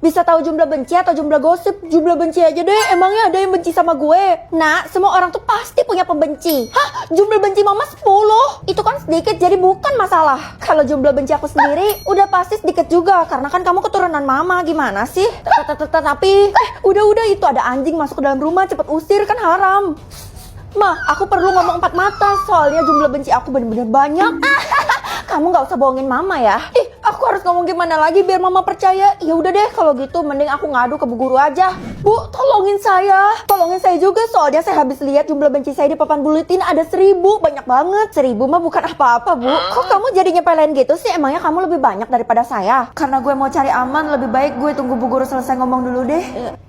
Bisa tahu jumlah benci atau jumlah gosip? Jumlah benci aja deh, emangnya ada yang benci sama gue? Nah, semua orang tuh pasti punya pembenci. Hah? Jumlah benci mama 10? Itu kan sedikit, jadi bukan masalah. Kalau jumlah benci aku sendiri, udah pasti sedikit juga. Karena kan kamu keturunan mama, gimana sih? Tapi, udah, itu ada anjing masuk ke dalam rumah, cepet usir, kan haram. Ma, aku perlu ngomong 4 mata, soalnya jumlah benci aku bener-bener banyak. Kamu gak usah bohongin mama ya. Aku harus ngomong gimana lagi biar mama percaya. Ya udah deh, kalau gitu mending aku ngadu ke bu guru aja. Bu, tolongin saya. Tolongin saya juga, soalnya saya habis lihat jumlah benci saya di papan buletin ada 1000. Banyak banget. 1000 mah bukan apa-apa, Bu. Kok kamu jadi nyepelin gitu sih? Emangnya kamu lebih banyak daripada saya? Karena gue mau cari aman, lebih baik gue tunggu bu guru selesai ngomong dulu deh.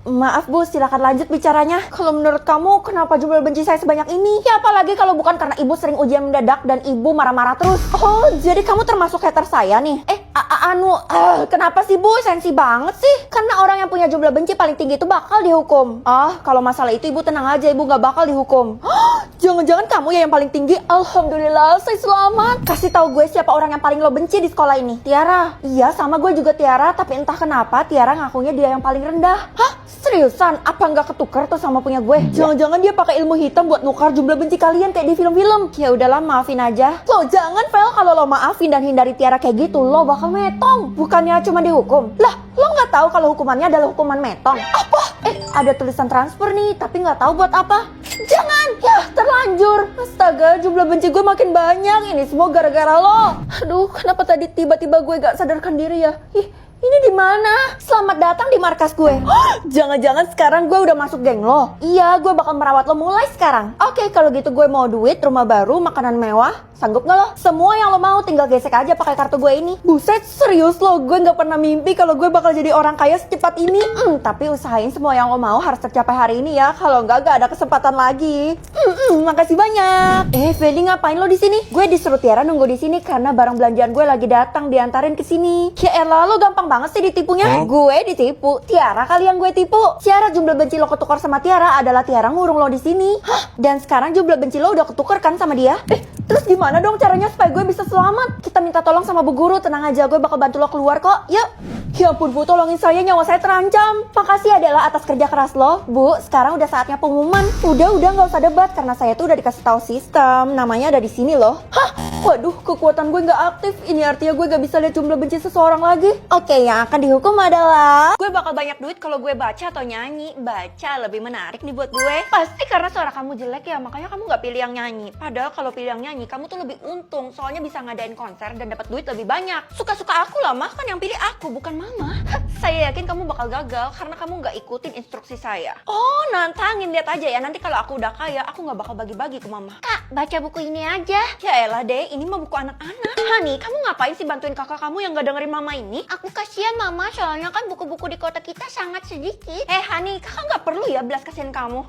Maaf Bu, silakan lanjut bicaranya. Kalau menurut kamu, kenapa jumlah benci saya sebanyak ini? Ya apalagi kalau bukan karena ibu sering ujian mendadak dan ibu marah-marah terus. Oh, jadi kamu termasuk hater saya nih? Kenapa sih Bu? Sensi banget sih. Karena orang yang punya jumlah benci paling tinggi itu bakal dihukum. Kalau masalah itu ibu tenang aja, ibu gak bakal dihukum. Jangan-jangan kamu ya yang paling tinggi? Alhamdulillah, saya selamat. Kasih tahu gue siapa orang yang paling lo benci di sekolah ini. Tiara. Iya, sama gue juga Tiara, tapi entah kenapa Tiara ngakunya dia yang paling rendah. Hah? Seriusan? Apa nggak ketukar tuh sama punya gue? Jangan-jangan dia pakai ilmu hitam buat nukar jumlah benci kalian kayak di film-film. Ya udahlah, maafin aja. Lo jangan, Vel, kalau lo maafin dan hindari Tiara kayak gitu, lo bakal metong. Bukannya cuma dihukum. Lah, lo nggak tahu kalau hukumannya adalah hukuman metong? Apa? Ada tulisan transfer nih, tapi nggak tahu buat apa. Jangan! Ya, terlanjur. Astaga, jumlah benci gue makin banyak. Ini semua gara-gara lo. Aduh, kenapa tadi tiba-tiba gue gak sadarkan diri ya? Ini di mana? Selamat datang di markas gue. Jangan-jangan sekarang gue udah masuk geng lo? Iya, gue bakal merawat lo mulai sekarang. Oke, kalau gitu gue mau duit, rumah baru, makanan mewah. Sanggup gak lo? Semua yang lo mau tinggal gesek aja pakai kartu gue ini. Buset, serius lo? Gue gak pernah mimpi kalau gue bakal jadi orang kaya secepat ini. Tapi usahain semua yang lo mau harus tercapai hari ini ya. Kalau enggak, gak ada kesempatan lagi. Makasih banyak. Feli, ngapain lo di sini? Gue disuruh Tiara nunggu di sini karena barang belanjaan gue lagi datang diantarin ke sini. Ya elah, lo gampang banget sih ditipunya. Gue ditipu. Tiara kali yang gue tipu. Tiara jumlah benci lo ketukar sama Tiara adalah Tiara ngurung lo di sini. Dan sekarang jumlah benci lo udah ketukar kan sama dia? Terus gimana dong caranya supaya gue bisa selamat? Kita minta tolong sama bu guru, tenang aja, gue bakal bantu lo keluar kok. Yuk. Ya ampun Bu, tolongin saya, nyawa saya terancam. Makasih adalah atas kerja keras lo. Bu, sekarang udah saatnya pengumuman. Udah gak usah debat karena saya tuh udah dikasih tahu sistem. Namanya ada di sini loh. Hah? Waduh, kekuatan gue gak aktif. Ini artinya gue gak bisa lihat jumlah benci seseorang lagi. Oke, yang akan dihukum adalah gue bakal banyak duit kalau gue baca atau nyanyi. Baca lebih menarik nih buat gue. Pasti karena suara kamu jelek ya, makanya kamu gak pilih yang nyanyi. Padahal kalau pilih yang nyanyi, kamu tuh lebih untung. Soalnya bisa ngadain konser dan dapat duit lebih banyak. Suka-suka aku lah, mah kan yang pilih aku, bukan mama. Saya yakin kamu bakal gagal karena kamu gak ikutin instruksi saya. Oh, nantangin, lihat aja ya. Nanti kalau aku udah kaya, aku gak bakal bagi-bagi ke mama. Kak, baca buku ini aja. Ya elah deh, ini mah buku anak-anak. Hani, kamu ngapain sih bantuin kakak kamu yang gak dengerin mama ini? Aku kasihan mama, soalnya kan buku-buku di kota kita sangat sedikit. Hani, kakak gak perlu ya belas kasihan kamu.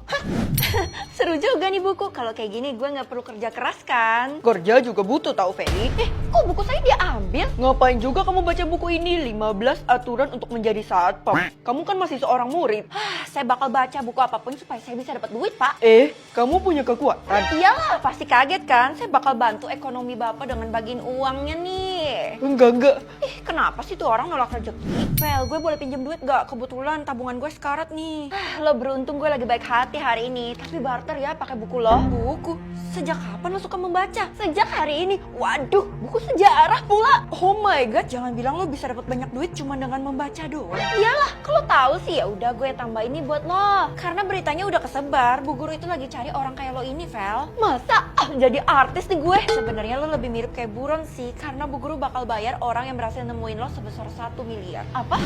Seru juga nih buku. Kalau kayak gini gue gak perlu kerja keras kan? Kerja juga butuh tau, Feli. Kok buku saya diambil? Ngapain juga kamu baca buku ini? 15 aturan untuk menjadi satpam. Kamu kan masih seorang murid. Saya bakal baca buku apapun supaya saya bisa dapat duit, Pak. Kamu punya kekuatan? Iyalah, pasti kaget kan? Saya bakal bantu ekonomi Bapak dengan bagiin uangnya nih. Enggak. Kenapa sih tuh orang nolak rezeki? Vel, gue boleh pinjam duit gak? Kebetulan tabungan gue sekarat nih. Lo beruntung gue lagi baik hati hari ini. Tapi barter ya pakai buku lo. Buku? Sejak kapan lo suka membaca? Sejak hari ini. Waduh, buku sejarah pula. Oh my god, jangan bilang lo bisa dapat banyak duit cuma dengan membaca doang. Iyalah, kalau tahu sih ya udah gue tambah ini buat lo. Karena beritanya udah kesebar, bu guru itu lagi cari orang kayak lo ini, Vel. Masa jadi artis nih gue? Sebenarnya lo lebih mirip kayak buron sih, karena bu guru bakal bayar orang yang berhasil nemuin lo sebesar 1 miliar. Apa?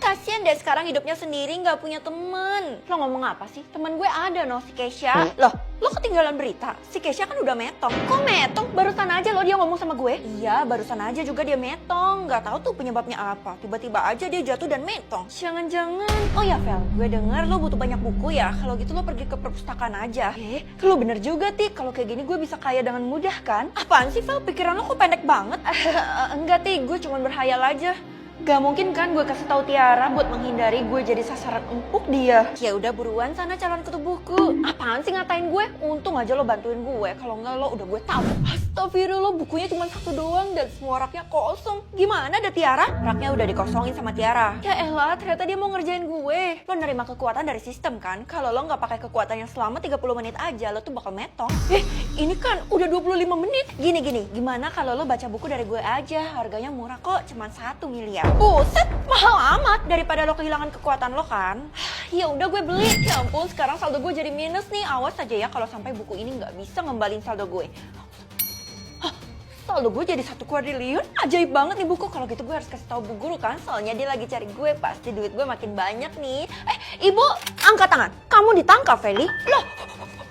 Kasian deh sekarang hidupnya sendiri nggak punya temen. Lo ngomong apa sih? Temen gue ada no, si Keisha. Loh, lo ketinggalan berita? Si Keisha kan udah metong. Kok metong? Barusan aja lo dia ngomong sama gue. Iya, barusan aja juga dia metong. Gak tahu tuh penyebabnya apa. Tiba-tiba aja dia jatuh dan metong. Jangan-jangan. Oh ya, Vel, gue denger lo butuh banyak buku ya. Kalau gitu lo pergi ke perpustakaan aja. Lo bener juga, Ti. Kalau kayak gini gue bisa kaya dengan mudah kan? Apaan sih, Vel? Pikiran lo kok pendek banget? Enggak, Ti. Gue cuma berhayal aja. Gak mungkin kan gue kasih tahu Tiara buat menghindari gue jadi sasaran empuk dia. Ya udah buruan sana calon ketua buku. Apaan sih ngatain gue? Untung aja lo bantuin gue. Kalau enggak lo udah gue tabok. Astagfirullah, bukunya cuma satu doang dan semua raknya kosong. Gimana ada Tiara? Raknya udah dikosongin sama Tiara. Ya elah, ternyata dia mau ngerjain gue. Lo nerima kekuatan dari sistem kan? Kalau lo nggak pakai kekuatannya selama 30 menit aja, lo tuh bakal metong. Ini kan udah 25 menit. Gini, gimana kalau lo baca buku dari gue aja? Harganya murah kok, cuma 1 miliar. Buset, mahal amat daripada lo kehilangan kekuatan lo kan? Ya udah gue beli. Ya ampun, sekarang saldo gue jadi minus nih. Awas aja ya kalau sampai buku ini nggak bisa ngembalin saldo gue. Saldo gue jadi 1 kuadriliun, ajaib banget nih buku. Kalau gitu gue harus kasih tahu bu guru kan, soalnya dia lagi cari gue, pasti duit gue makin banyak nih. Ibu, angkat tangan. Kamu ditangkap, Feli. Loh,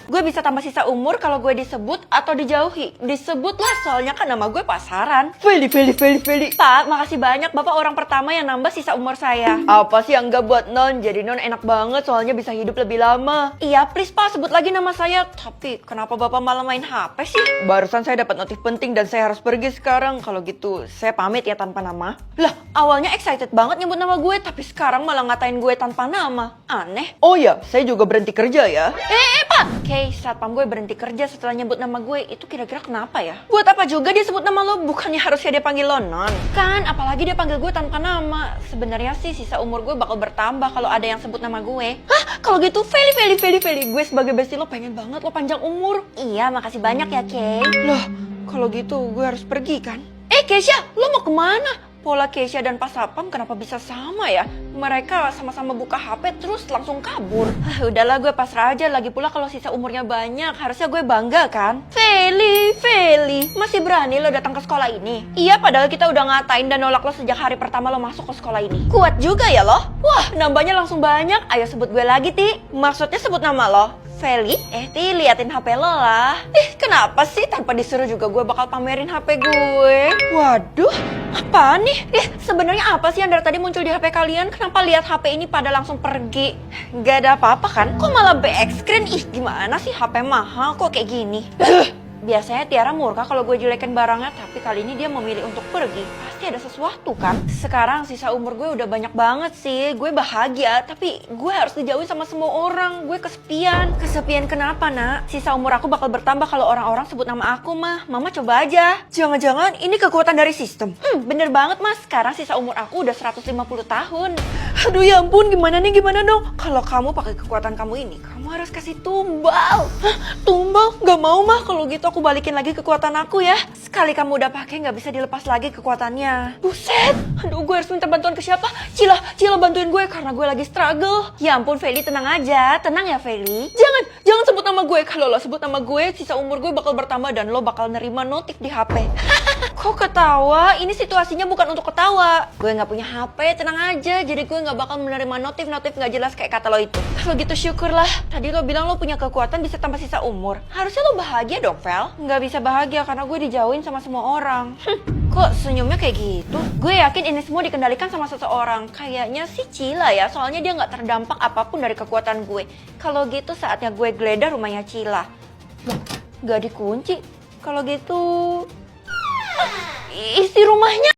gue bisa tambah sisa umur kalau gue disebut atau dijauhi. Disebut lah, soalnya kan nama gue pasaran. Feli. Pak, makasih banyak. Bapak orang pertama yang nambah sisa umur saya. Apa sih yang enggak buat non? Jadi non enak banget, soalnya bisa hidup lebih lama. Iya, please Pak, sebut lagi nama saya. Tapi kenapa Bapak malah main HP sih? Barusan saya dapat notif penting dan saya harus pergi sekarang. Kalau gitu, saya pamit ya tanpa nama. Lah, awalnya excited banget nyebut nama gue, tapi sekarang malah ngatain gue tanpa nama. Aneh. Oh ya, saya juga berhenti kerja ya. Pak. Oke, satpam gue berhenti kerja setelah nyebut nama gue. Itu kira-kira kenapa ya? Buat apa juga dia sebut nama lo? Bukannya harusnya dia panggil lo non? Kan, apalagi dia panggil gue tanpa nama. Sebenarnya sih sisa umur gue bakal bertambah kalau ada yang sebut nama gue. Hah? Kalau gitu, Feli. Gue sebagai bestie lo pengen banget lo panjang umur. Iya, makasih banyak ya, Kay. Loh, kalau gitu gue harus pergi kan? Keisha, lo mau kemana? Pola Keisha dan Pak Satpam kenapa bisa sama ya? Mereka sama-sama buka HP terus langsung kabur. Udahlah, gue pasrah aja. Lagi pula kalau sisa umurnya banyak, harusnya gue bangga kan? Feli, masih berani lo datang ke sekolah ini? Iya, padahal kita udah ngatain dan nolak lo sejak hari pertama lo masuk ke sekolah ini. Kuat juga ya lo? Wah, nambahnya langsung banyak. Ayo sebut gue lagi, Ti. Maksudnya sebut nama lo. Feli? Ti, liatin HP lo lah. Kenapa sih? Tanpa disuruh juga gue bakal pamerin HP gue. Waduh, apaan nih? Sebenarnya apa sih yang dari tadi muncul di HP kalian? Kenapa lihat HP ini pada langsung pergi? Gak ada apa-apa kan? Kok malah back screen? Gimana sih HP mahal kok kayak gini? Biasanya Tiara murka kalau gue jelekin barangnya, tapi kali ini dia memilih untuk pergi. Pasti ada sesuatu kan? Sekarang sisa umur gue udah banyak banget sih. Gue bahagia, tapi gue harus dijauhin sama semua orang. Gue kesepian. Kesepian kenapa, Nak? Sisa umur aku bakal bertambah kalau orang-orang sebut nama aku, mah. Mama coba aja. Jangan-jangan ini kekuatan dari sistem. Bener banget, Mas. Sekarang sisa umur aku udah 150 tahun. Aduh ya ampun, gimana dong? Kalau kamu pakai kekuatan kamu ini, kamu harus kasih tumbal. Hah? Tumbal? Gak mau, mah. Kalau gitu aku balikin lagi kekuatan aku ya. Sekali kamu udah pakai nggak bisa dilepas lagi kekuatannya. Buset, aduh gue harus minta bantuan ke siapa? Cila bantuin gue karena gue lagi struggle. Ya ampun Feli, tenang aja, tenang ya Feli. Jangan sebut nama gue. Kalau lo sebut nama gue, sisa umur gue bakal bertambah dan lo bakal nerima notif di HP. Kok ketawa? Ini situasinya bukan untuk ketawa. Gue nggak punya HP, tenang aja. Jadi gue nggak bakal menerima notif nggak jelas kayak kata lo itu. Kalau gitu syukurlah. Tadi lo bilang lo punya kekuatan bisa tambah sisa umur. Harusnya lo bahagia dong, Vel. Nggak bisa bahagia karena gue dijauhin sama semua orang. Kok senyumnya kayak gitu? Gue yakin ini semua dikendalikan sama seseorang. Kayaknya sih Cila ya, soalnya dia nggak terdampak apapun dari kekuatan gue. Kalau gitu saatnya gue geledah rumahnya Cila. Loh, nggak dikunci. Kalau gitu isi rumahnya